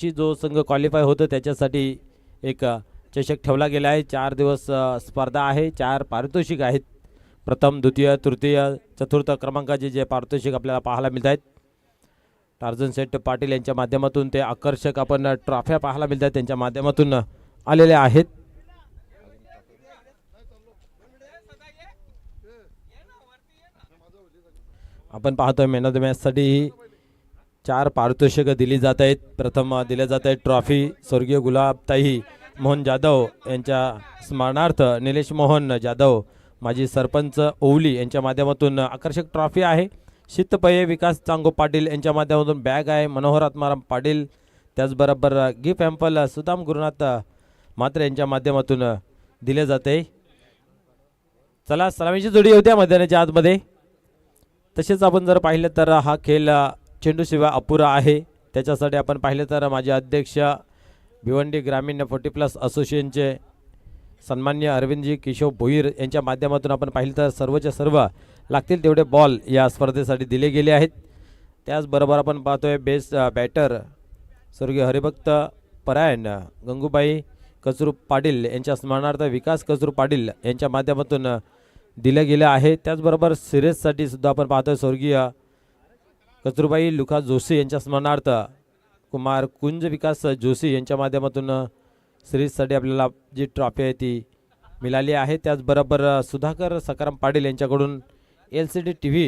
ची जो संघ क्वालिफाय होतं त्याच्यासाठी एक चषक ठेवला गेला आहे। 4 दिवस स्पर्धा आहे, 4 पारितोषिक आहेत। प्रथम, द्वितीय, तृतीय, चतुर्थ क्रमांकाचे जे पारितोषिक आपल्याला पाहायला मिळत आहेत। टार्झन सेठ पाटील यांच्या माध्यमातून ते आकर्षक आपण ट्रॉफ्या पाहायला मिळतात, त्यांच्या माध्यमातून आलेले आहेत। आपण पाहतोय मॅन ऑफ द मॅच साठी 4 पारितोषिक दिली जात आहेत। प्रथम दिले जात आहे ट्रॉफी स्वर्गीय गुलाबताई मोहन जाधव यांच्या स्मरणार्थ निलेश मोहन जाधव माजी सरपंच ओवली यांच्या माध्यमातून आकर्षक ट्रॉफी आहे। शीतपेय विकास चांगो पाटील यांच्या माध्यमातून बॅग आहे। मनोहर आत्माराम पाटील, त्याचबरोबर गिफ्ट हॅम्पल सुदाम गुरुनाथ मात्र यांच्या माध्यमातून दिले जाते। चला, सलामीची जोडी होत्या मैदानाच्या आतमध्ये। तसेच आपण जर पाहिलं तर हा खेळ चेंडूशिवाय अपुरा आहे। त्याच्यासाठी आपण पाहिलं तर माझे अध्यक्ष भिवंडी ग्रामीण 40+ असोसिएशनचे सन्मान्य अरविंदजी केशव भोईर यांच्या माध्यमातून आपण पाहिलं तर सर्वच्या सर्व लागतील तेवढे बॉल या स्पर्धेसाठी दिले गेले आहेत। त्याचबरोबर आपण पाहतोय बेस्ट बॅटर स्वर्गीय हरिभक्त परायण गंगूबाई कचरू पाटील यांच्या स्मरणार्थ विकास कचरू पाटील यांच्या माध्यमातून दिले गेले आहे। त्याचबरोबर सिरीजसाठी सुद्धा आपण पाहतोय स्वर्गीय कचरूबाई लुका जोशी यांच्या स्मरणार्थ कुमार कुंज विकास जोशी यांच्या माध्यमातून सिरीजसाठी आपल्याला जी ट्रॉफी आहे ती मिळाली आहे। त्याचबरोबर सुधाकर सकाराम पाटील यांच्याकडून LCD TV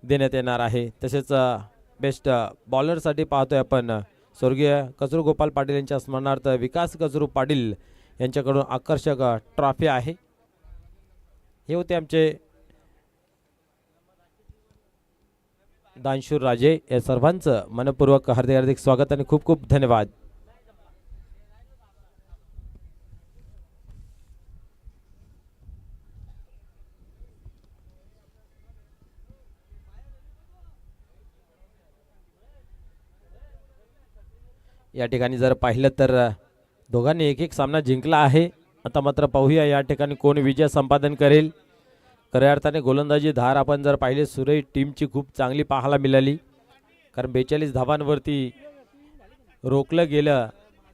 देण्यात येणार आहे। तसेच बेस्ट बॉलरसाठी पाहतोय आपण स्वर्गीय कचरू गोपाल पाटील यांच्या स्मरणार्थ विकास कचरू पाटील यांच्याकडून आकर्षक ट्रॉफी आहे। हे होते आमचे दानशूर राजे। या सर्वांचं मनपूर्वक हार्दिक हार्दिक स्वागत आणि खूप खूप धन्यवाद। या ठिकाणी जर पाहिलं तर दोघांनी एक एक सामना जिंकला आहे। आता मात्र पाहूया या ठिकाणी कोण विजय संपादन करेल। खऱ्या अर्थाने गोलंदाजी धार आपण जर पाहिले सुरई टीमची खूप चांगली पाहायला मिळाली, कारण 42 धावांवरती रोखलं गेलं।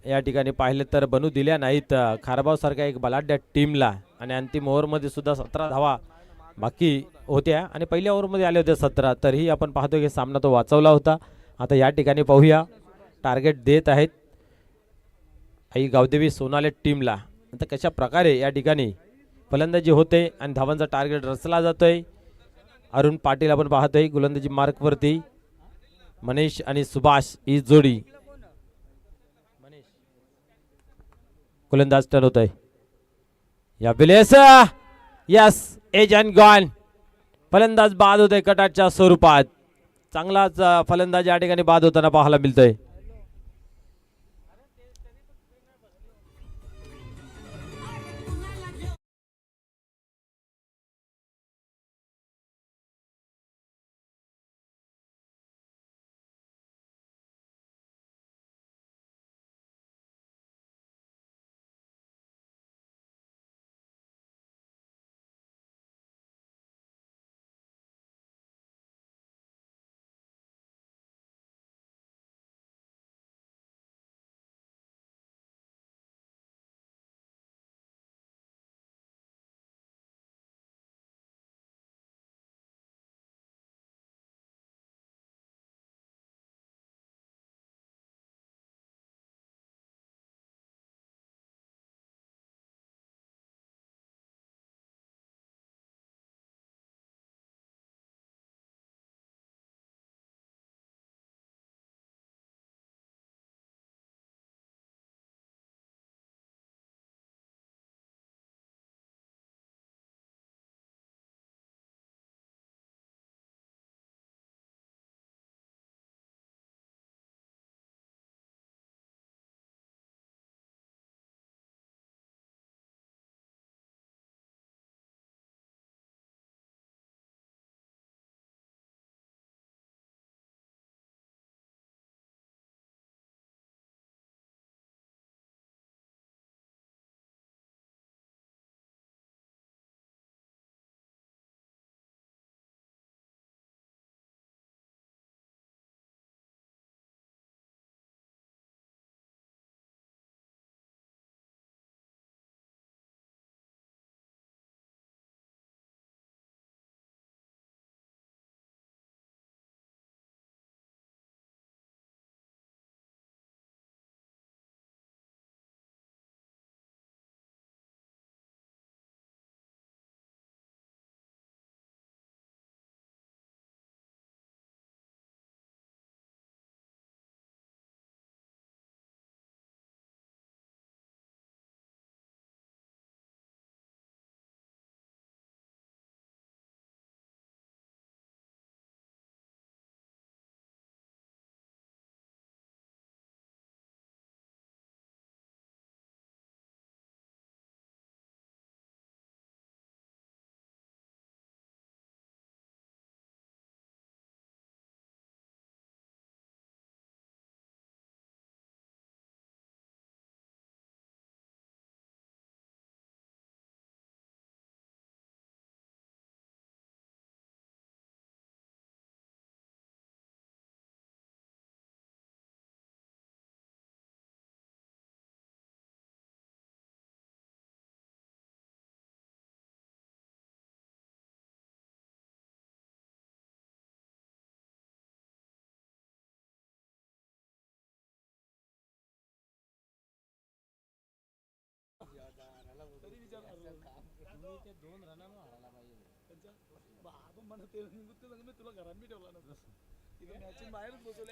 या ठिकाणी पाहिलं तर बनू दिल्या नाहीत खारबाव सारख्या एक बलाढ्य टीमला, आणि अंतिम ओव्हरमध्ये सुद्धा 17 धावा बाकी होत्या आणि पहिल्या ओव्हरमध्ये आले होते 17, तरीही आपण पाहतो की सामना तो वाचवला होता। आता या ठिकाणी पाहूया टार्गेट देत आहेत आई गावदेवी सोनाले टीमला। आता कशा प्रकारे या ठिकाणी फलंदाजी होते आणि धावांचा टार्गेट रचला जातोय। अरुण पाटील आपण पाहतोय गोलंदाजी मार्कवरती, मनीष आणि सुभाष ही जोडी गोलंदाज टर्न होतोय। या बिलेस यस एज अँड गॉन, फलंदाज बाद होतोय कटाच्या स्वरूपात। चांगलाच फलंदाज या ठिकाणी बाद होताना पाहायला मिळतोय।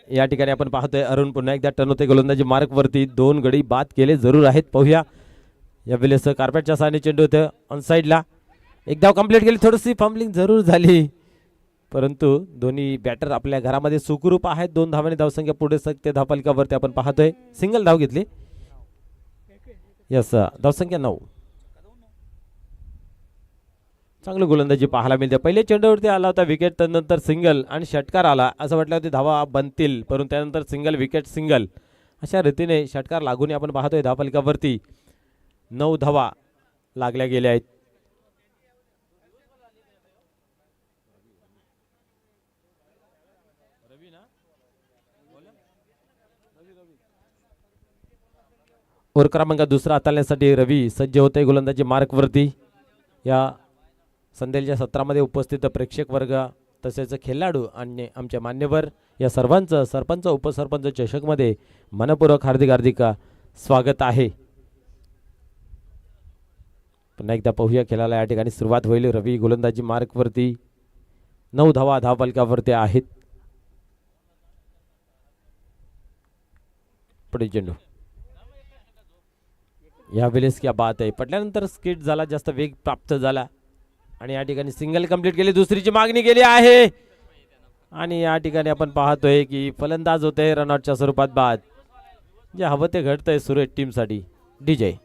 या ठिकाणी आपण पाहतोय अरुण पुन्हा एकदा टर्न होते गोलंदाजी मार्क वरती. 2 गडी बाद केले जरूर आहेत. पाहूया या वेळेस कार्पेटच्या साने चेंडू होतं ऑन साईडला. एक धाव कंप्लीट केली. थोडीशी फंबलिंग जरूर झाली परंतु दोन्ही बॅटर आपल्या घरामध्ये सुखरूप आहेत. 2 धावांनी धावसंख्या पुढे सरकते धावफलकावरती आपण पाहतोय. सिंगल धाव घेतली. यस धावसंख्या 9. चांगलं गोलंदाजी पाहायला मिळते. पहिले चेंडूवरती आला होता विकेट त्यानंतर सिंगल आणि षटकार आला. असं वाटलं होतं धावा बनतील परंतु त्यानंतर सिंगल विकेट सिंगल अशा रीतीने षटकार लागून आपण पाहतोय धावफलकावरती 9 धावा लागल्या गेल्या आहेत. ओव्हर क्रमांक दुसरा हाताळण्यासाठी रवी सज्ज होते गोलंदाजी मार्क वरती. या संदेलच्या सत्रामध्ये उपस्थित प्रेक्षक वर्ग तसेच खेळाडू आणि आमचे मान्यवर या सर्वांचं सरपंच उपसरपंच चषकमध्ये मनपूर्वक हार्दिक स्वागत आहे. पुन्हा एकदा पाहूया खेळाला. या ठिकाणी सुरुवात होईल. रवी गोलंदाजी मार्क वरती. 9 धावा धावफलकावरती आहेत. पुढे चेंडू यावेळेस क्या बात आहे. पटल्यानंतर स्किट झाला जास्त वेग प्राप्त झाला आणि या ठिकाणी सिंगल कंप्लीट केली. दुसरीची मागणी केली आहे आणि या ठिकाणी आपण पाहतोय की फलंदाज होते रनआउटच्या स्वरूपात बाद. जे हवं ते घडतंय सुरेश टीमसाठी. डीजे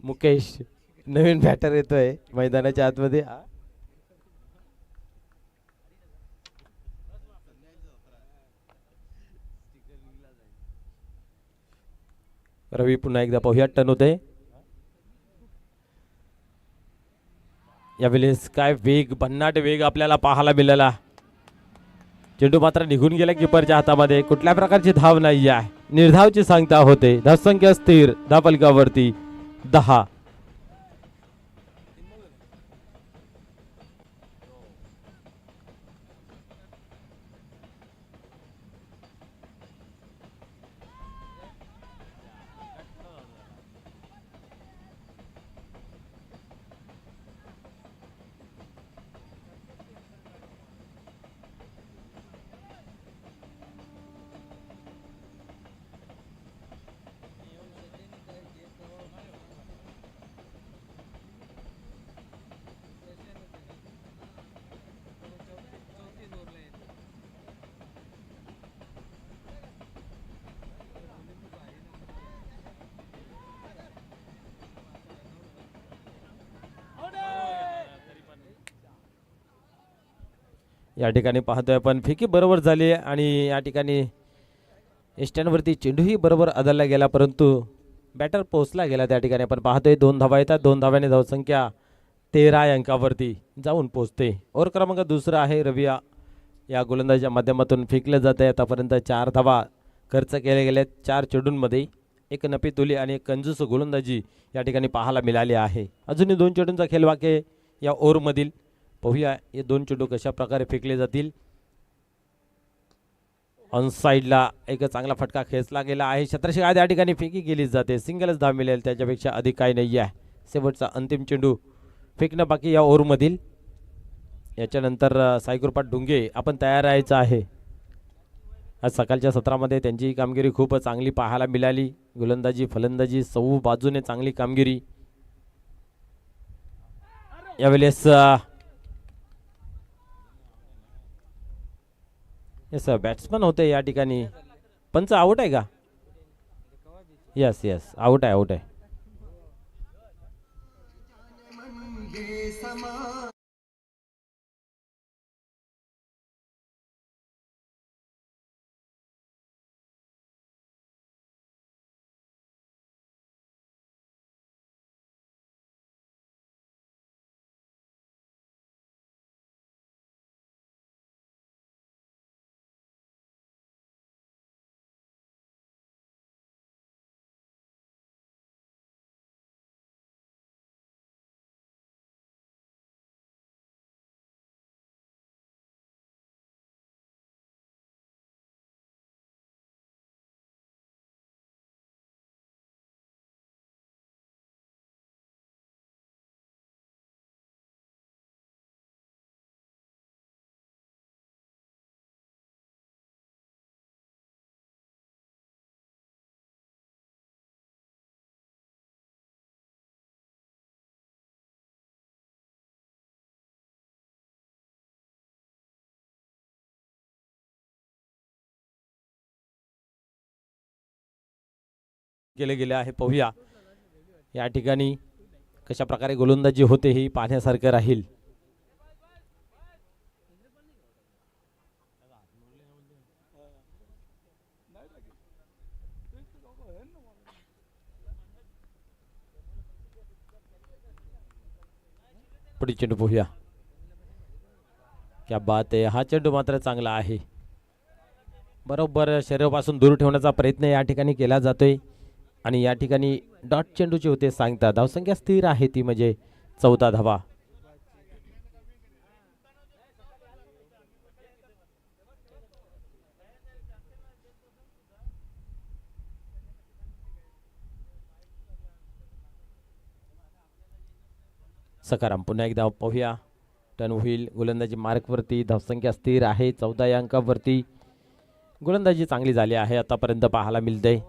मुकेश नवीन बॅटर येतोय मैदानाच्या आतमध्ये. रवी पुन्हा एकदा पाहूया टर्न होते. यावेळेस काय वेग भन्नाट वेग आपल्याला पाहायला मिळाला. चेंडू मात्र निघून गेला किपरच्या हातामध्ये. कुठल्या प्रकारची धाव नाही आहे. निर्धावची सांगता होते. धावसंख्या स्थिर धावफलकावरती 10. या ठिकाणी पाहतोय आपण फिकी बरोबर झाली आणि या ठिकाणी स्टँडवरती चेंडूही बरोबर आदळला गेला परंतु बॅटर पोहोचला गेला. त्या ठिकाणी आपण पाहतोय 2 धावा येतात. 2 धाव्याने धावसंख्या 13 अंकावरती जाऊन पोहोचते. ओव्हर क्रमांक दुसरा आहे. रवी या गोलंदाजीच्या माध्यमातून फेकलं जात आहे. आतापर्यंत 4 धावा खर्च केले गेले 4 चेंडूंमध्ये. एक नपीतुली आणि एक कंजूस गोलंदाजी या ठिकाणी पाहायला मिळाली आहे. अजूनही 2 चेंडूंचा खेळ बाकी या ओव्हरमधील. पाहूया हे 2 चेंडू कशा प्रकारे फेकले जातील. ऑन साईडला एक चांगला फटका खेचला गेला आहे. क्षेत्रक्षक या ठिकाणी फेकी केली जाते. सिंगलच धाव मिळेल त्याच्यापेक्षा अधिक काही नाही आहे. शेवटचा अंतिम चेंडू फेकणं बाकी या ओव्हरमधील. याच्यानंतर साईकृपा डुंगे आपण तयार राहायचं आहे. आज सकाळच्या सत्रामध्ये त्यांची कामगिरी खूप चांगली पाहायला मिळाली. गोलंदाजी फलंदाजी सौ बाजूने चांगली कामगिरी. यावेळेस येस बॅट्समन होते या ठिकाणी. पंच आउट आहे का? यस आउट आहे. केले गेले आहे. पाहूया या ठिकाणी कशा प्रकारे गोलंदाजी होते ही पाहण्यासारखं राहील. पुढील चेंडू पाहूया. क्या बात आहे. हा चेंडू मात्र चांगला आहे. बरोबर शरीरापासून दूर ठेवण्याचा प्रयत्न या ठिकाणी केला जातोय आणि या ठिकाणी डॉट चेंडूचे होते सांगतात. धावसंख्या स्थिर आहे ती म्हणजे 14 धावा. सकाराम पुन्हा एकदा पाहूया. टर्न होईल गोलंदाजी मार्कवरती. धावसंख्या स्थिर आहे 14 या अंकावरती. गोलंदाजी चांगली झाली आहे आतापर्यंत पाहायला मिळते.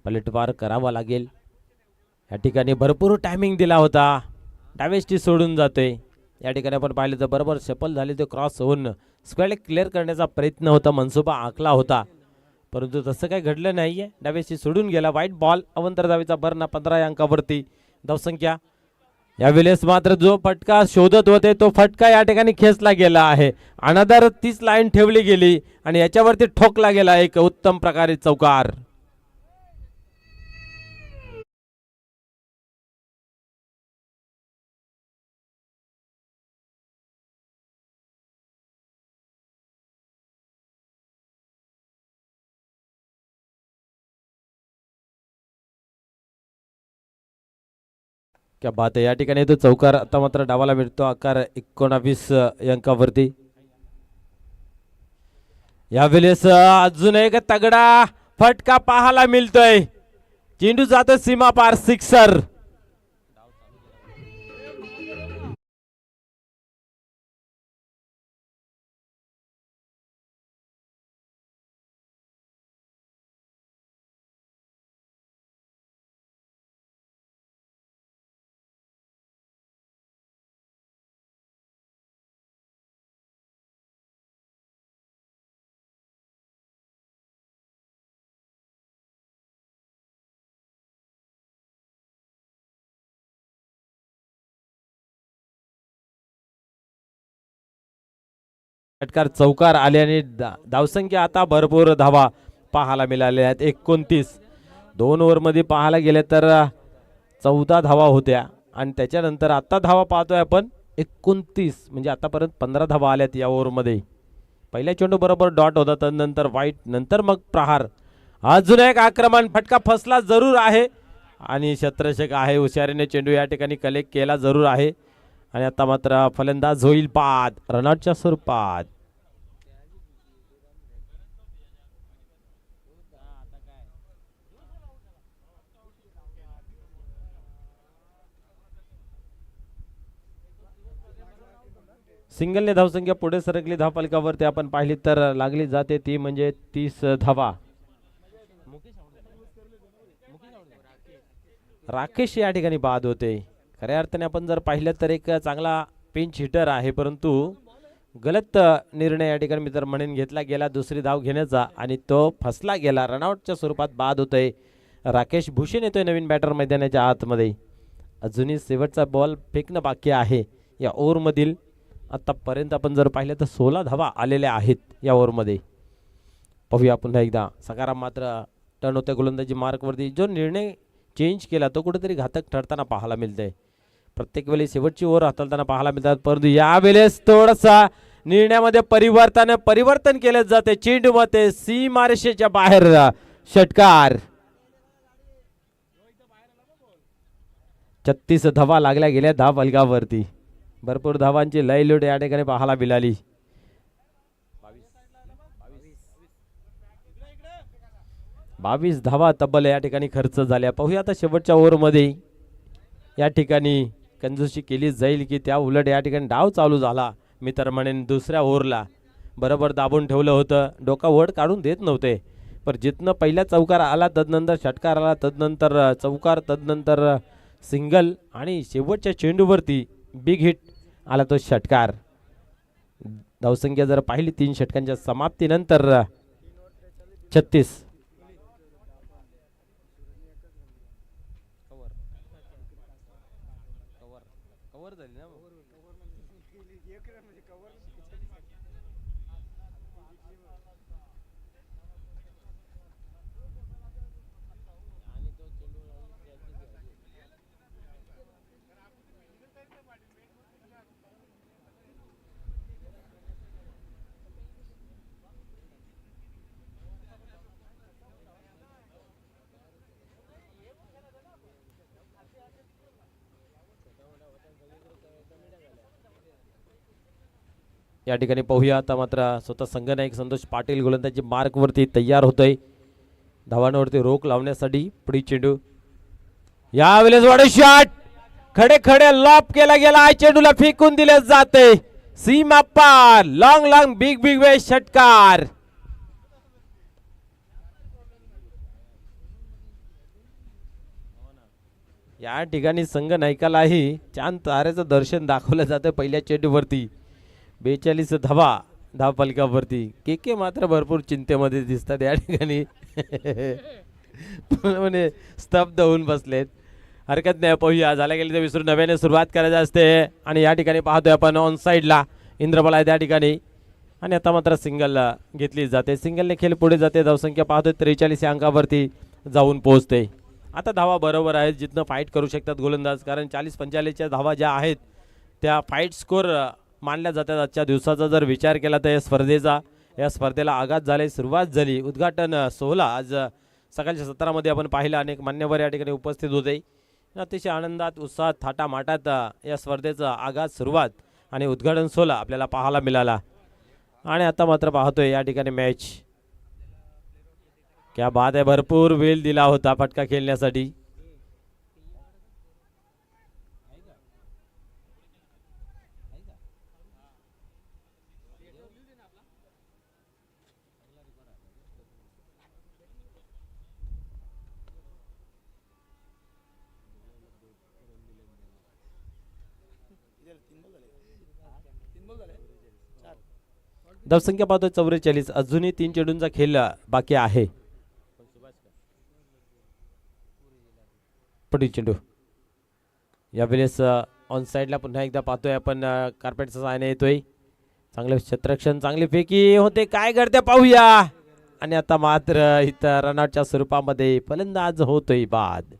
पलटवार करावा लागेल. या ठिकाणी भरपूर टायमिंग दिला होता. डावेस्टी सोडून जाते. या ठिकाणी आपण पाहिलं तर बरोबर सफल झाले. ते क्रॉस होऊन स्क्वेअर क्लिअर करण्याचा प्रयत्न होता. मनसुबा आखला होता परंतु तसं काही घडलं नाहीये. डावेस्टी सोडून गेला. वाईट बॉल. अवंतर धावेचा भरणा 15 या अंकावरती. धावसंख्या यावेळेस मात्र जो फटका शोधत होते तो फटका या ठिकाणी खेचला गेला आहे. अनादर 30 लाईन ठेवली गेली आणि याच्यावरती ठोकला गेला एक उत्तम प्रकारे चौकार. क्या बात आहे. या ठिकाणी तो चौकार आता मात्र डावाला मिळतो. आकार 19 अंकावरती. यावेळेस अजून एक तगडा फटका पाहायला मिळतोय. चेंडू जातो सीमा पार. सिक्सर. षटकार चौकार आल्याने धावसंख्या आता भरपूर धावा पाहायला मिळाल्या आहेत. 29. 2 ओव्हरमध्ये पाहायला गेले तर 14 धावा होत्या आणि त्याच्यानंतर आता धावा पाहतोय आपण 29. म्हणजे आतापर्यंत 15 धावा आल्यात या ओव्हरमध्ये. पहिल्या चेंडू बरोबर डॉट होता. त्यानंतर वाईट. नंतर मग प्रहार. अजून एक आक्रमण. फटका फसला जरूर आहे आणि क्षेत्ररक्षक आहे हुशारीने चेंडू या ठिकाणी कलेक्ट केला जरूर आहे आणि आता मात्र फलंदाज होईल बाद रनआउटच्या स्वरूपात. सिंगलने धावसंख्या पुढे सरकली. धावफलकावरती आपण पाहिली तर लागली जाते ती म्हणजे 30 धावा. राकेश या ठिकाणी बाद होते. खऱ्या अर्थाने आपण जर पाहिलं तर एक चांगला पिंच हिटर आहे परंतु गलत निर्णय या ठिकाणी मी तर म्हणेन घेतला गेला दुसरी धाव घेण्याचा आणि तो फसला गेला. रनआउटच्या स्वरूपात बाद होतोय. राकेश भूषण येतोय नवीन बॅटर मैदानाच्या आतमध्ये. अजूनही शेवटचा बॉल फेकणं बाकी आहे या ओव्हरमधील. आतापर्यंत आपण जर पाहिलं तर 16 धावा आलेल्या आहेत या ओव्हरमध्ये. पाहूया पुन्हा एकदा. सकाराम मात्र टर्न होते गोलंदाजी मार्कवरती. जो निर्णय चेंज केला तो कुठेतरी घातक ठरताना पाहायला मिळतंय. प्रत्येक वेळी शेवटची ओव्हर हाताळताना पाहायला मिळतात परंतु यावेळेस थोडासा निर्णयामध्ये परिवर्तन केले जाते. चेंडूमध्ये सीमारेषेच्या बाहेर षटकार. 36 धावा लागल्या गेल्या धाव फलकावरती. भरपूर धावांची लयलूट या ठिकाणी पाहायला मिळाली. 22 धावा तब्बल या ठिकाणी खर्च झाल्या. पाहूया आता शेवटच्या ओव्हरमध्ये या ठिकाणी कंजूसी केली जाईल की त्या उलट या ठिकाणी डाव चालू झाला. मी तर म्हणेन दुसऱ्या ओव्हरला बरोबर दाबून ठेवलं होतं. डोका वर काढून देत नव्हते पण जिथनं पहिला चौकार आला तदनंतर षटकार आला तदनंतर चौकार तदनंतर सिंगल आणि शेवटच्या चेंडूवरती बिग हिट आला तो षटकार. धावसंख्या जर पाहिली 3 षटकांच्या समाप्तीनंतर 36. या ठिकाणी पाहूया आता मात्र स्वतः संघनायक संतोष पाटील गोलंदाजी मार्क वरती तयार होतोय धावांवरती रोख लावण्यासाठी. पुढील चेंडू यावेळेस वाढ शॉट खडे खडे लॉप केला गेला. चेंडूला फेकून दिले जाते सीमा पार. Long long big big way षटकार. या ठिकाणी संघ नायकालाही चांद ताऱ्याचं दर्शन दाखवलं जातं पहिल्या चेंडूवरती. 42 धावा धाव फलकावरती. के मात्र भरपूर चिंतेमध्ये दिसतात या ठिकाणी. म्हणजे स्तब्ध होऊन बसलेत. हरकत नाही पाहूया झाल्या गेली तर विसरून नव्याने सुरुवात करायची असते. आणि या ठिकाणी पाहतोय आपण ऑन साईडला इंद्रबल आहे त्या ठिकाणी. आणि आता मात्र सिंगल घेतली जाते. सिंगलने खेळ पुढे जाते. धावसंख्या पाहतोय 43 या अंकावरती जाऊन पोहोचते. आता धावा बरोबर आहेत जिथनं फाईट करू शकतात गोलंदाज. कारण 40-45च्या धावा ज्या आहेत त्या फाईट स्कोर मानल्या जातात आजच्या दिवसाचा. जर विचार केला तर या स्पर्धेला आघात झाले सुरुवात झाली. उद्घाटन सोहळा आज सकाळच्या सत्रामध्ये आपण पाहिला. अनेक मान्यवर या ठिकाणी उपस्थित होते. अतिशय आनंदात उत्साहात थाटामाटात या स्पर्धेचा आघात सुरुवात आणि उद्घाटन सोहळा आपल्याला पाहायला मिळाला. आणि आता मात्र पाहतोय या ठिकाणी मॅच क्या बात आहे. भरपूर वेळ दिला होता फटका खेळण्यासाठी. धावसंख्या पाहतोय 44. अजूनही 3 चेंडूंचा खेळ बाकी आहे. पुढील चेंडू यावेळेस ऑन साईडला पुन्हा एकदा पाहतोय आपण. कार्पेटचा सायने येतोय. चांगले क्षेत्ररक्षण चांगली फेकी होते. काय करते पाहूया. आणि आता मात्र इथं रनआउटच्या स्वरूपामध्ये फलंदाज होतोय बाद.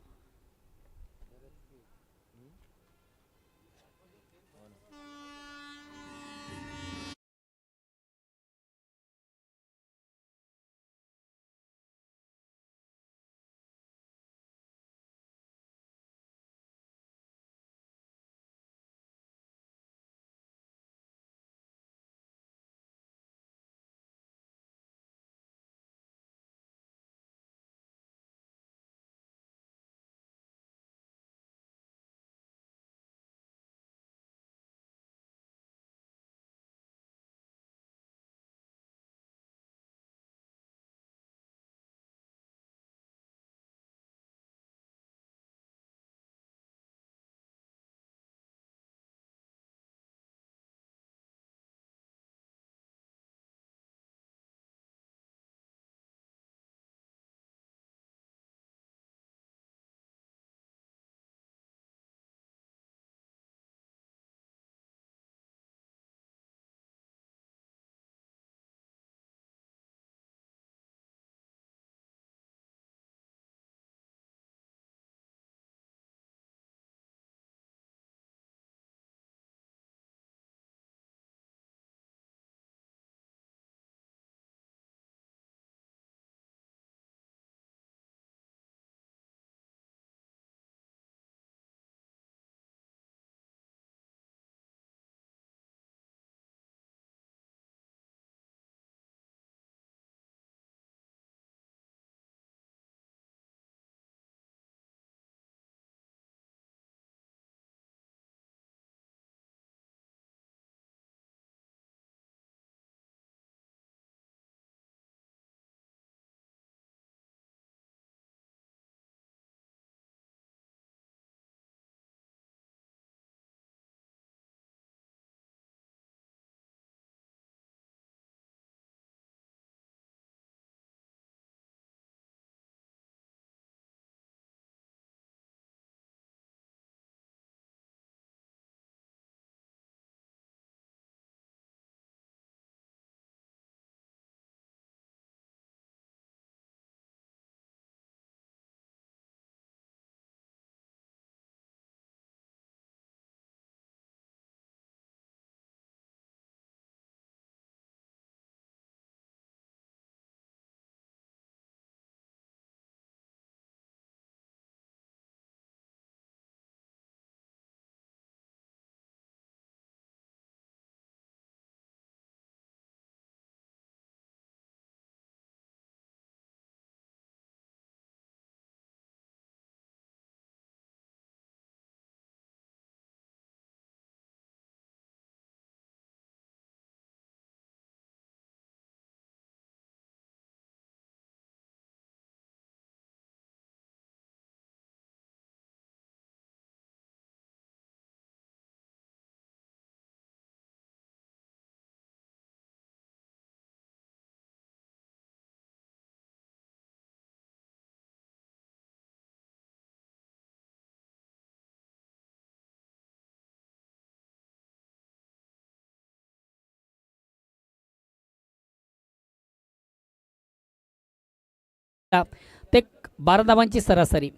ते 12 धावांची सरासरी.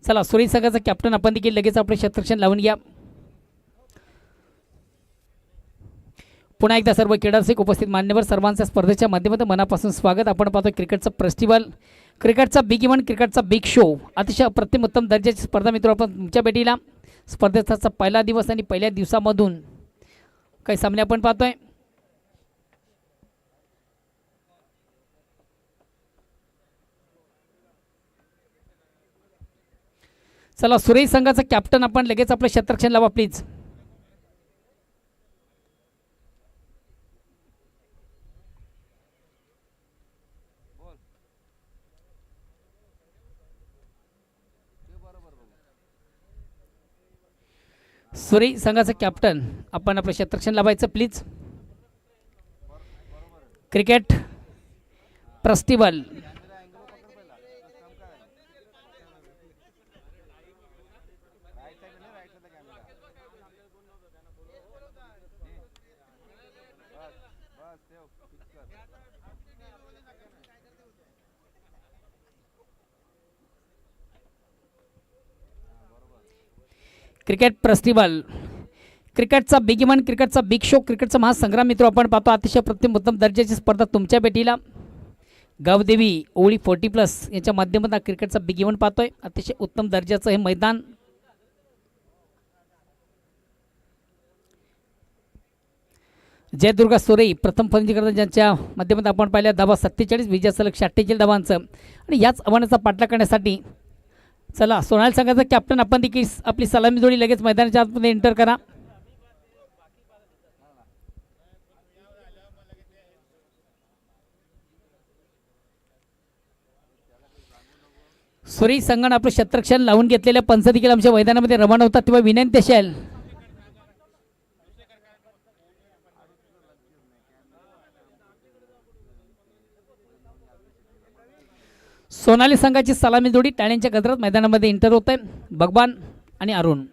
चला सुरेश संघाचा कॅप्टन आपण देखील लगेच आपले क्षेत्ररक्षण लावून घ्या. पुन्हा एकदा सर्व क्रीडारसिक उपस्थित मान्यवर सर्वांच्या स्पर्धेच्या माध्यमातून मनापासून स्वागत. आपण पाहतो क्रिकेटचं फेस्टिवल, क्रिकेटचा बिग इव्हेंट, क्रिकेटचा बिग शो, अतिशय अप्रतिम उत्तम दर्जाची स्पर्धा मित्र आपण तुमच्या भेटीला. स्पर्धेचा पहिला दिवस आणि पहिल्या दिवसामधून काही सामने आपण पाहतोय. चला सुरेश संघाचा कॅप्टन आपण लगेच आपलं क्षेत्ररक्षण लावा प्लीज. सुरेश संघाचं कॅप्टन आपण आपलं क्षेत्ररक्षण लावायचं please. Cricket festival cricket festival, क्रिकेटचा बिग इव्हेंट, क्रिकेटचा बिग शो, क्रिकेटचा महासंग्राम मित्र आपण पाहतो. अतिशय अप्रतिम उत्तम दर्जाची स्पर्धा तुमच्या भेटीला. गावदेवी ओळी 40+ यांच्या माध्यमातून क्रिकेटचा बिग इव्हेंट पाहतोय. अतिशय उत्तम दर्जाचं हे मैदान. जयदुर्गा सोरे प्रथम फलंदाजी करतात, ज्यांच्या माध्यमातून आपण पाहिल्या धावा 47, विजय सलग 48 धावांचं. आणि याच आव्हानाचा पाठलाग करण्यासाठी चला सोनाली संघाचा कॅप्टन आपण देखील आपली सलामी जोडी लगेच मैदानाच्या आतमध्ये एंटर करा. सुरेश संघाने आपलं क्षेत्ररक्षण लावून घेतलेल्या पंच देखील आमच्या मैदानामध्ये रवाना होतात, तेव्हा विनंती असेल सोनाली संघाची सलामी जोडी टाळ्यांच्या गजरात मैदानामध्ये एंटर होत आहे. भगवान आणि अरुण.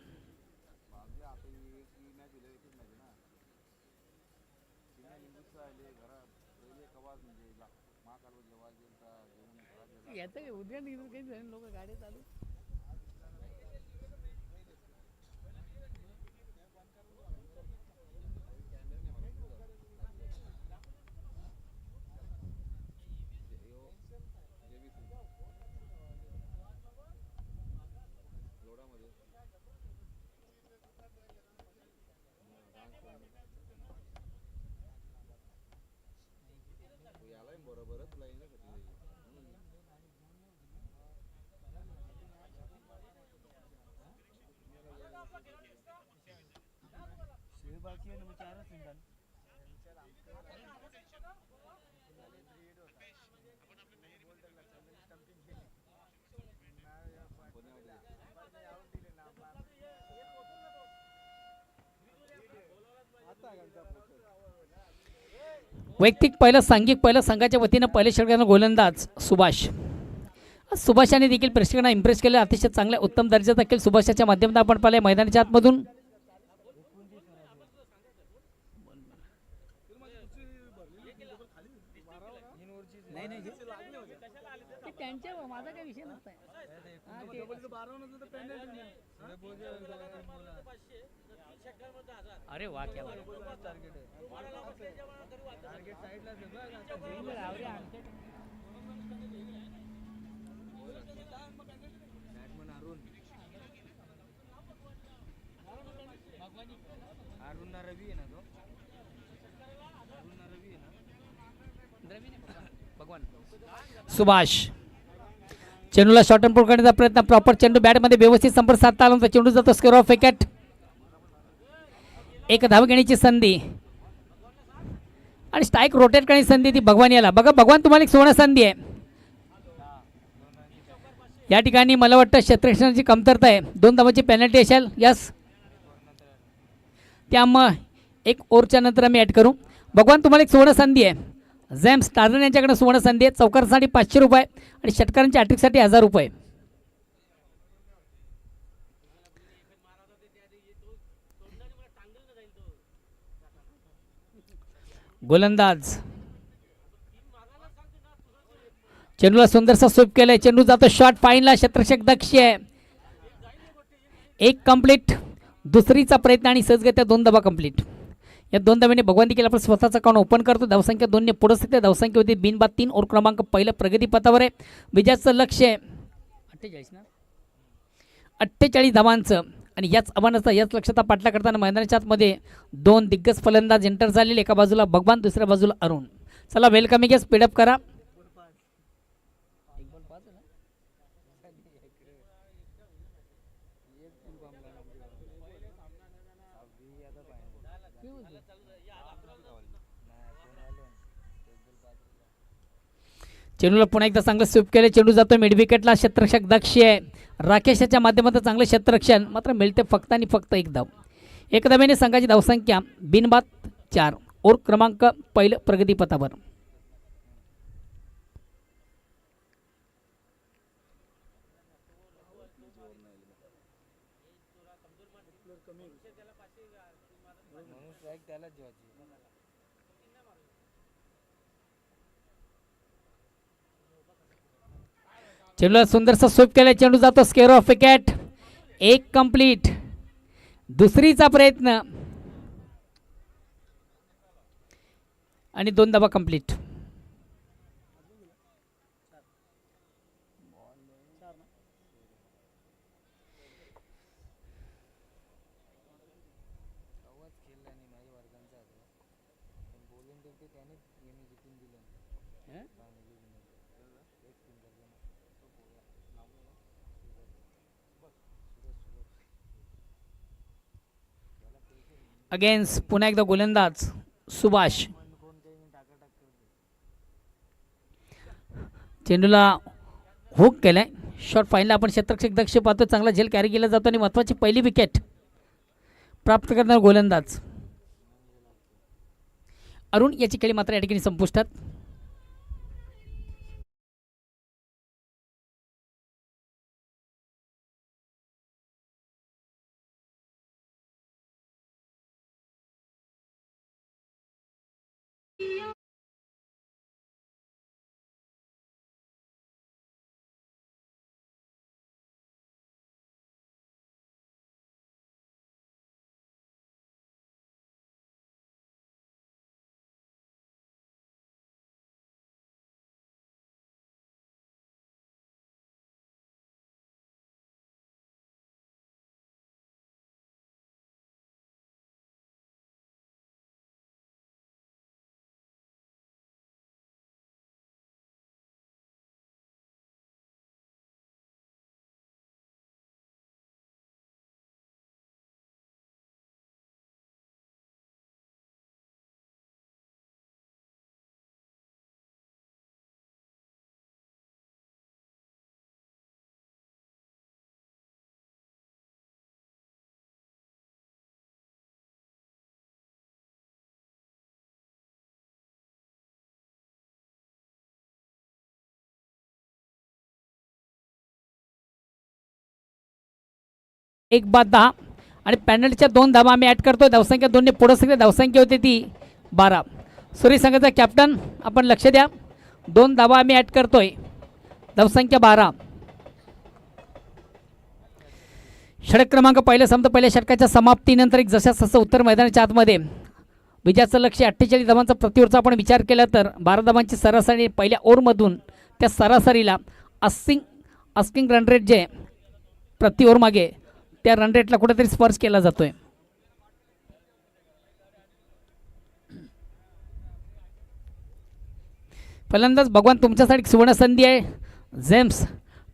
वैयक्तिक पहिलं सांघिक पहिलं संघाच्या वतीनं पहिले षटकांना गोलंदाज सुभाषाने देखील प्रेक्षकांना इम्प्रेस केलं. अतिशय चांगल्या उत्तम दर्जाचा देखील सुभाषाच्या माध्यमातून आपण पाहिले मैदानाच्या आतमधून. अरे वा क्या सुभाष चेंडूला शॉर्ट अँड पुट करण्याचा प्रयत्न. प्रॉपर चेंडू बॅटमध्ये व्यवस्थित संपर्क साधता आला, चेंडू जातो स्क्वेअर ऑफ विकेट. एक धाव घेण्याची संधी आणि स्ट्राईक रोटेट करण्याची संधी ती भगवान याला. बघा भगवान, तुम्हाला एक सुवर्ण संधी आहे. या ठिकाणी मला वाटतं क्षेत्ररक्षणाची कमतरता आहे. 2 धावांची पेनल्टी असेल. यस, त्यामुळे एक ओव्हरच्या नंतर आम्ही ॲड करू. भगवान, तुम्हाला एक सुवर्ण संधी आहे. जेम्स टार्जन यांच्याकडे सुवर्ण संधी आहे. चौकारासाठी 500 रुपये आणि षटकारांच्या हॅट्रिकसाठी 1000 रुपये. गोलंदाज चेंडूला सुंदरसा स्वीप केलाय. चेंडू जातो शॉट फाईनला. क्षेत्ररक्षक दक्ष आहे. एक कंप्लीट. दुसरीचा प्रयत्न आणि सहजगत्या 2 धावा कंप्लीट. या 2 धावेने भगवान देखील आपण स्वतःचा अकाउंट ओपन करतो. धावसंख्या 2 ने पुढे सध्या धावसंख्या होती बिनबाद 3. ओव्हर क्रमांक पहिला प्रगतीपथावर आहे. विजयाचं लक्ष आहे 48 धावांचं. आणि याच आव्हानाचा याच लक्षाचा पाठला करताना मैदानाच्या आतमध्ये 2 दिग्गज फलंदाज एंटर झालेले. एका बाजूला भगवान, दुसऱ्या बाजूला अरुण. चला वेलकम घ्या, स्पीडअप करा. चेंडूला पुन्हा एकदा चांगलं स्वीप केलं. चेंडू जातो मिड विकेटला. क्षेत्ररक्षक दक्ष आहे. राकेशाच्या माध्यमातून चांगलं क्षेत्ररक्षण, मात्र मिळते फक्त आणि फक्त एक धाव. एक धावेने संघाची धावसंख्या बिनबाद 4. ओव्हर क्रमांक पहिलं प्रगतीपथावर. चेंडूला सुंदरसा स्वीप केला. चेंडू जातो स्केअर ऑफ विकेट. एक कंप्लीट. दुसरीचा प्रयत्न आणि 2 धावा कंप्लीट. अगेन्स्ट पुन्हा एकदा गोलंदाज सुभाष. चेंडूला हुक केलाय. शॉट फाईनला आपण क्षेत्ररक्षक दक्ष पाहतो. चांगला झेल कॅरी केला जातो आणि महत्त्वाची पहिली विकेट प्राप्त करणारा गोलंदाज अरुण. याची खेळी मात्र या ठिकाणी संपुष्टात. एक बाद 10 आणि पॅनल्टीच्या 2 धावा आम्ही ॲड करतोय. धावसंख्या 2 ने पुढे सगळे धावसंख्या होती ती 12. सूर्य संघाचा कॅप्टन आपण लक्ष द्या. 2 धावा आम्ही ॲड करतोय. धावसंख्या 12. षटक क्रमांक पहिला संपतो. पहिल्या षटकाच्या समाप्तीनंतर एक जशास तसं उत्तर मैदानाच्या आतमध्ये विजयाचं लक्ष 48 धावांचा प्रतिओव्हरचा आपण विचार केला तर 12 धावांची सरासरी पहिल्या ओव्हरमधून त्या सरासरीला आस्किंग रन रेट जे प्रति ओव्हर मागे त्या रन रेटला कुठेतरी स्पर्श केला जातोय. फलंदाज भगवान तुमच्यासाठी सुवर्ण संधी आहे. जेम्स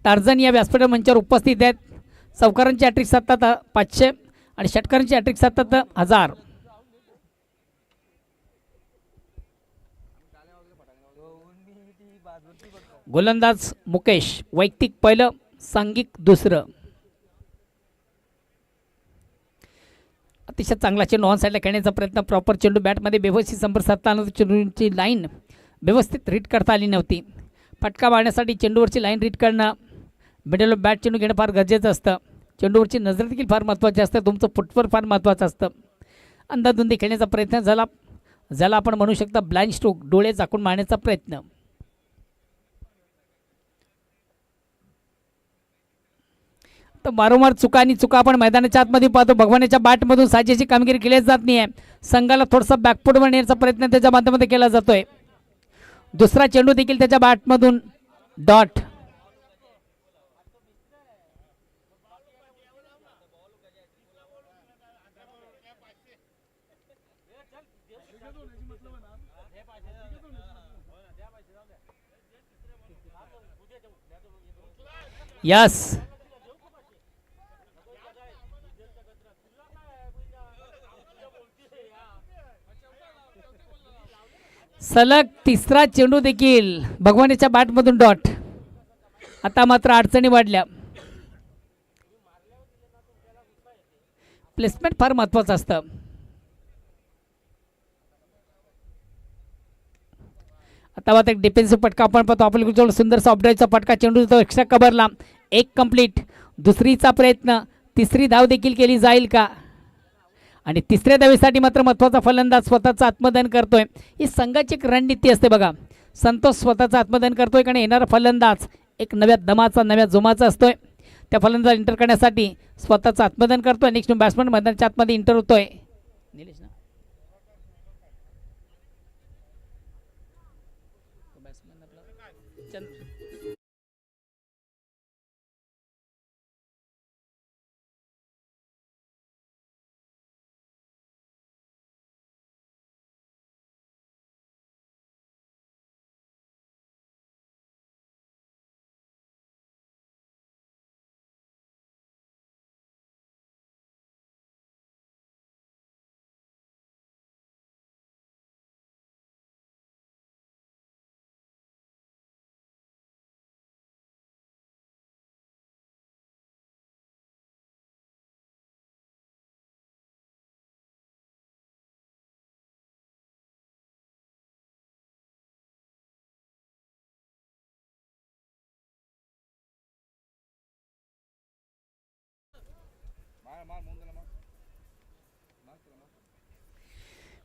टार्झन या व्यासपीठ मंचावर उपस्थित आहेत. चौकारांची हॅट्रिक 500 आणि षटकारांची हॅट्रिक 1000. गोलंदाज मुकेश वैयक्तिक पहिलं, सांघिक दुसरं. अतिशय चांगला चेंडू ऑन साईडला खेळण्याचा प्रयत्न. प्रॉपर चेंडू बॅटमध्ये व्यवस्थित संपर्क साधता आला. चेंडूची लाईन व्यवस्थित रीड करता आली नव्हती. फटका मारण्यासाठी चेंडूवरची लाईन रीड करणं, मिडल ऑफ बॅट चेंडू घेणं फार गरजेचं असतं. चेंडूवरची नजर देखील फार महत्त्वाची असते. तुमचं फुटवर फार महत्त्वाचं असतं. अंधाधुंदी खेळण्याचा प्रयत्न झाला, ज्याला आपण म्हणू शकता ब्लाइंड स्ट्रोक, डोळे झाकून मारण्याचा प्रयत्न. तर वारंवार चुका आणि चुका आपण मैदानाच्या आतमध्ये पाहतो. भगवानाच्या बॅटमधून साजेशी कामगिरी केली जात नाही आहे. संघाला थोडासा बॅकफुटवर नेण्याचा प्रयत्न त्याच्या माध्यमातून केला जातोय. दुसरा चेंडू देखील त्याच्या बॅटमधून डॉट. यस, सलग तिसरा चेंडू देखील भगवानाच्या बॅटमधून डॉट. आता मात्र अडचणी वाढल्या. प्लेसमेंट फार महत्वाचं असतं. आता मात्र एक डिफेन्सिव्ह फटका आपण पाहतो. आपल्याकडे सुंदरसा ऑफड्राईव्हचा फटका, चेंडू तो एक्स्ट्रा कव्हरला, एक कंप्लीट. दुसरीचा प्रयत्न, तिसरी धाव देखील केली जाईल का? आणि तिसऱ्या धावेसाठी मात्र महत्त्वाचा फलंदाज स्वतःचं आत्मदहन करतोय. ही संघाची एक रणनीती असते बघा. संतोष स्वतःचं आत्मदहन करतोय कारण येणारा फलंदाज एक नव्या दमाचा, नव्या जोमाचा असतोय. त्या फलंदाज इंटर करण्यासाठी स्वतःचं आत्मदहन करतोय. नेक्स्ट बॅट्समन मैदानाच्या आतमध्ये इंटर होतोय. निलेश ना बॅट्समन आपला चंद्र.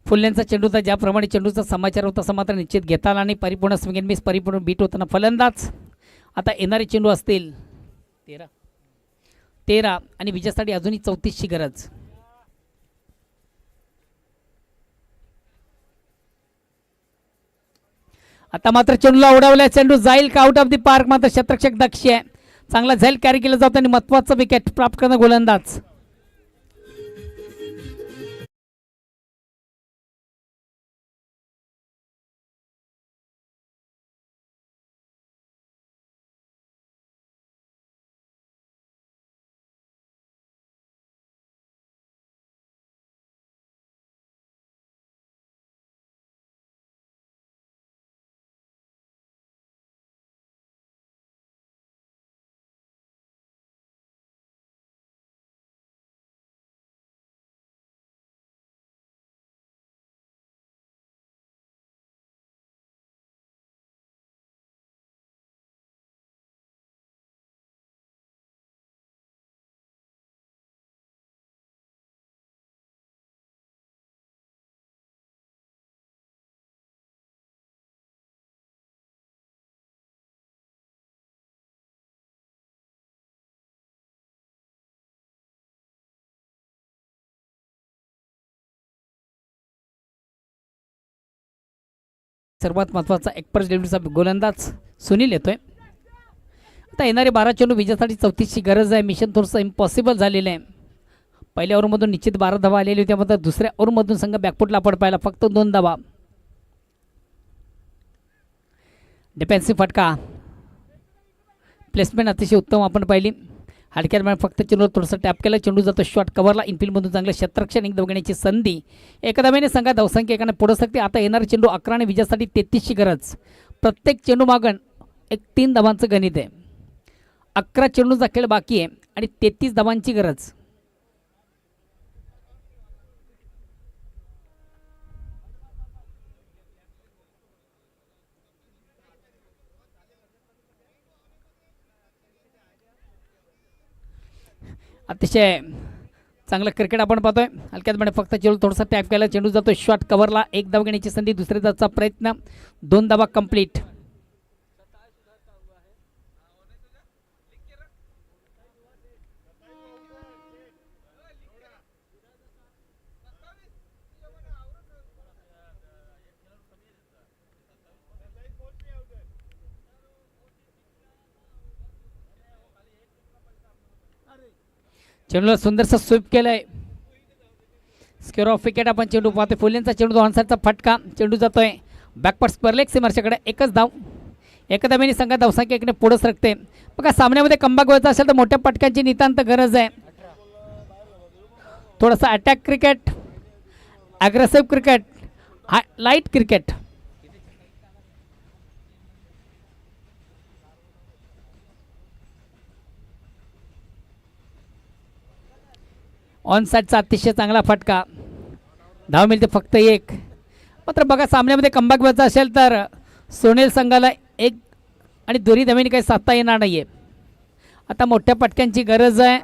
फुल्यांचा चेंडू होता. ज्याप्रमाणे चेंडूचा समाचार होता तसा मात्र निश्चित घेता आला आणि परिपूर्ण स्विंग अँड मिस, परिपूर्ण बीट होताना फलंदाज. आता येणारे चेंडू असतील 13 आणि विजयासाठी अजूनही 34ची गरज. आता मात्र चेंडूला उडवलाय. चेंडू जाईल का आउट ऑफ द पार्क? मात्र क्षेत्ररक्षक दक्ष आहे. चांगला झेल कॅरी केला जातो आणि महत्वाचं विकेट प्राप्त करणार गोलंदाज. सर्वात महत्त्वाचा एक्सप्रेस डेब्यूचा गोलंदाज सुनील येतोय. आता येणारे 12 चेंडू विजयासाठी 34ची गरज आहे. मिशन थोडंसं इम्पॉसिबल झालेलं आहे. पहिल्या ओव्हरमधून निश्चित 12 धावा आलेली होत्या, मात्र दुसऱ्या ओव्हरमधून संघ बॅकफुटला पड पाहिला, फक्त 2 धावा. डिफेन्सिव्ह फटका, प्लेसमेंट अतिशय उत्तम आपण पाहिली. हलक्यात फक्त चेंडूवर थोडंसं टॅप केलं, चेंडू जातो शॉट कव्हरला. इनफिल्डमधून चांगलं क्षेत्ररक्षण एक धावण्याची संधी. एकदामेने संघात धावसंख्या एकाने पुढे सकते. आता येणारे चेंडू 11 आणि विजयासाठी 33ची गरज. प्रत्येक चेंडू मागण एक 3 धावांचं गणित आहे. 11 चेंडूचा खेळ बाकी आहे आणि 33 धावांची गरज. अतिशय चांगलं क्रिकेट आपण पाहतोय. हलक्यात मध्ये फक्त चेंडू थोडासा टॅप केला, चेंडू जातो शॉट कव्हरला. एक धाव घेण्याची संधी, दुसऱ्या धावचा प्रयत्न, 2 धावा कंप्लीट. चेंडूला सुंदरसा स्वीप केलंय. स्क्वेअर ऑफ विकेट आपण चेंडू पाहतोय. फुलेंचा चेंडू ऑनसाईडचा फटका. चेंडू जातोय बॅकपट स्पर्लेक सीमार्षाकडे. एकच धाव. एका धावेने संघात धावसंख्या इकडे पुढे सरकते. बघा सामन्यामध्ये कमबॅक व्हायचा असेल तर मोठ्या पटक्यांची नितांत गरज आहे. थोडासा attack cricket, aggressive cricket, light cricket. On साईडचा अतिशय चांगला फटका. धाव मिळते फक्त एक. मात्र बघा सामन्यामध्ये कमबॅक व्हायचा असेल तर सोनेल संघाला एक आणि दोन्ही धावेने काही साधता येणार नाही आहे. आता मोठ्या पटक्यांची गरज आहे.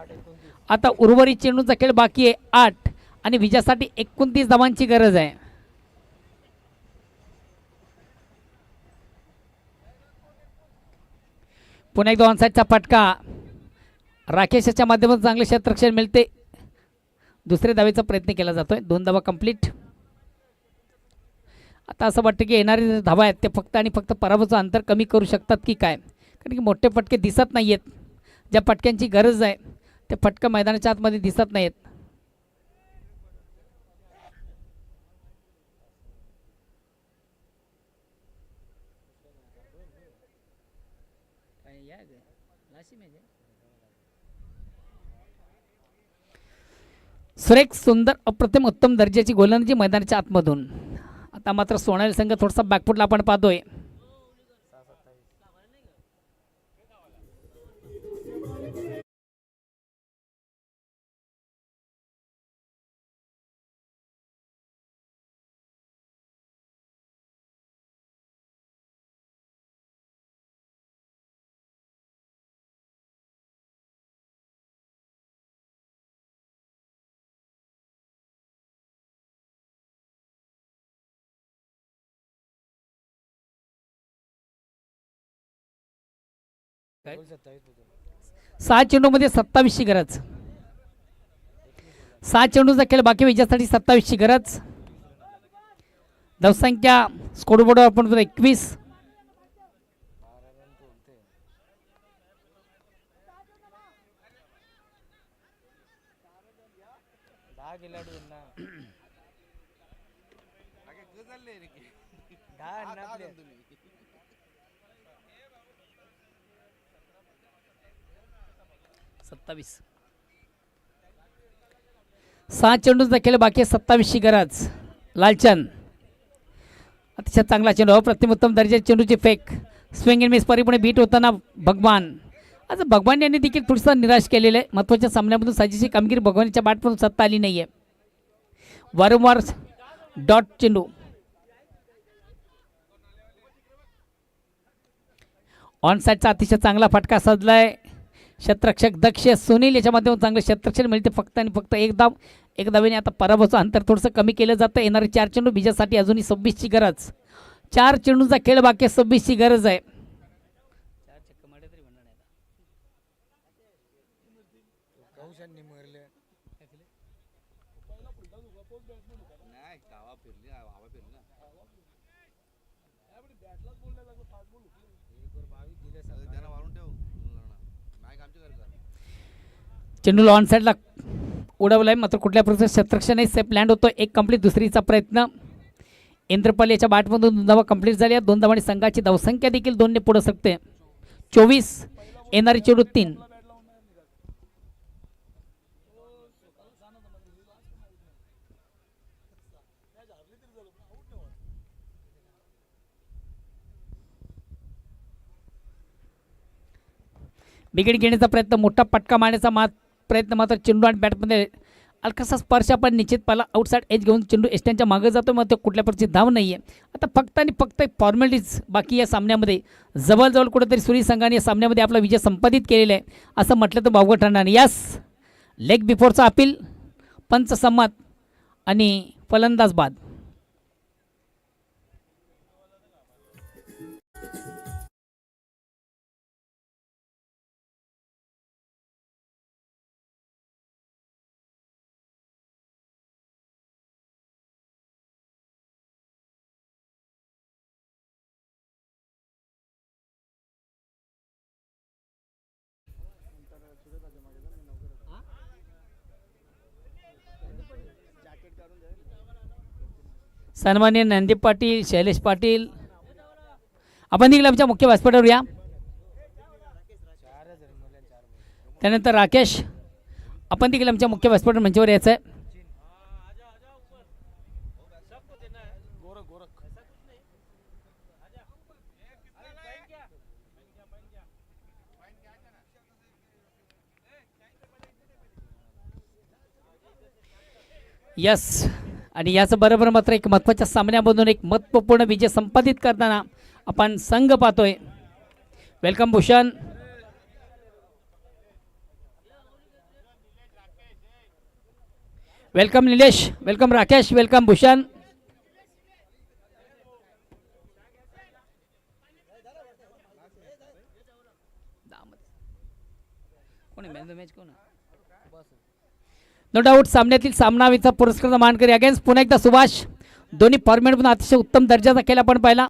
आता उर्वरित चेंडूचा खेळ बाकी आहे 8 आणि विजयासाठी 29 धावांची गरज आहे. पुन्हा एकदा ऑनसाईडचा फटका. राकेशच्या माध्यमातून चांगले क्षेत्ररक्षण मिळते. दुसऱ्या धावेचा प्रयत्न केला जातोय. 2 धावा कंप्लीट. आता असं वाटतं की येणारे धावा आहेत ते फक्त आणि फक्त पराभवाचं अंतर कमी करू शकतात की काय, कारण की मोठे फटके दिसत नाही आहेत. ज्या फटक्यांची गरज आहे ते फटका मैदानाच्या आतमध्ये दिसत नाहीत. सुरेख सुंदर अप्रतिम उत्तम दर्जाची गोलंदाजी मैदानाच्या आतमधून. आता मात्र सोनाली संघ थोडासा बॅकफुटला आपण पाहतोय. काय 6 चेंडूमध्ये 27ची गरज. 6 चेंडूचा खेळ बाकी विजयासाठी 27ची गरज. धावसंख्या स्कोरबोर्डवर आपण 21. सत्तावीस. 6 चेंडूचा खेळ बाकी 27ची गरज. लालचंद अतिशय चांगला चेंडू. अप्रतिम उत्तम दर्जाची चेंडूची फेक. स्विंग अँड मिस परिपूर्ण बीट होताना भगवान. आज भगवान यांनी देखील थोडंसं निराश केलेलं आहे. महत्त्वाच्या सामन्यामधून साजेशी कामगिरी भगवानच्या बॅटमधून सत्ता आली नाही आहे. वारंवार डॉट चेंडू. ऑन साईडचा अतिशय चांगला फटका साधलाय. क्षेत्ररक्षक दक्ष सुनील याच्या माध्यमातून चांगले क्षेत्ररक्षण मिळते. फक्त आणि फक्त एक धाव. एक धावेने आता पराभवाचं अंतर थोडंसं कमी केलं जातं. येणारे 4 चेंडू विजयासाठी अजूनही 26ची गरज. 4 चेंडूचा खेळ बाकी 26ची गरज आहे. चेंडूला ऑन साईडला उडवलाय. मात्र कुठल्या प्रकारचं क्षेत्ररक्षण सेफ लँड होतो. एक कंप्लीट. दुसरीचा प्रयत्न. इंद्रपाल याच्या बॅटमधून 2 धावा कंप्लीट झाल्या. 2 धावांनी संघाची धावसंख्या देखील 2 ने पुढे सरकते. 24. येणारी चेंडू 3. विकेट घेण्याचा प्रयत्न. मोठा फटका मारण्याचा प्रयत्न. मात्र चेंडू आणि बॅटमध्ये हलकासा स्पर्श आपण निश्चित पाहिला. आउटसाईड एज घेऊन चेंडू एस्टँडच्या मागे जातो. मग तो कुठल्या प्रकारची धाव नाही आहे. आता फक्त आणि फक्त फॉर्मॅलिटीज बाकी या सामन्यामध्ये. जवळजवळ कुठेतरी सुरी संघाने या सामन्यामध्ये आपला विजय संपादित केलेला आहे असं म्हटलं तर वावगं ठरणार नाही. यस, लेग बिफोरचा अपील, पंच संमत आणि फलंदाज बाद. सन्माननीय नंदीप पाटील, शैलेश पाटील, आपण देखील आमच्या मुख्य व्यासपीठावर या. त्यानंतर राकेश, आपण देखील आमच्या मुख्य व्यासपीठ मंचावर यायचं आहे. यस, आणि याच बरोबर मात्र एक महत्त्वाच्या सामन्यामधून एक महत्त्वपूर्ण विजय संपादित करताना आपण संघ पाहतोय. Welcome Bhushan, welcome Nilesh, welcome Rakesh, welcome Bhushan. No doubt सामन्यातील सामनावीचा पुरस्कार मानकरी अगेन्स्ट पुन्हा एकदा सुभाष. दोन्ही फॉर्मॅटमधून अतिशय उत्तम दर्जाचा खेळ आपण पाहिला.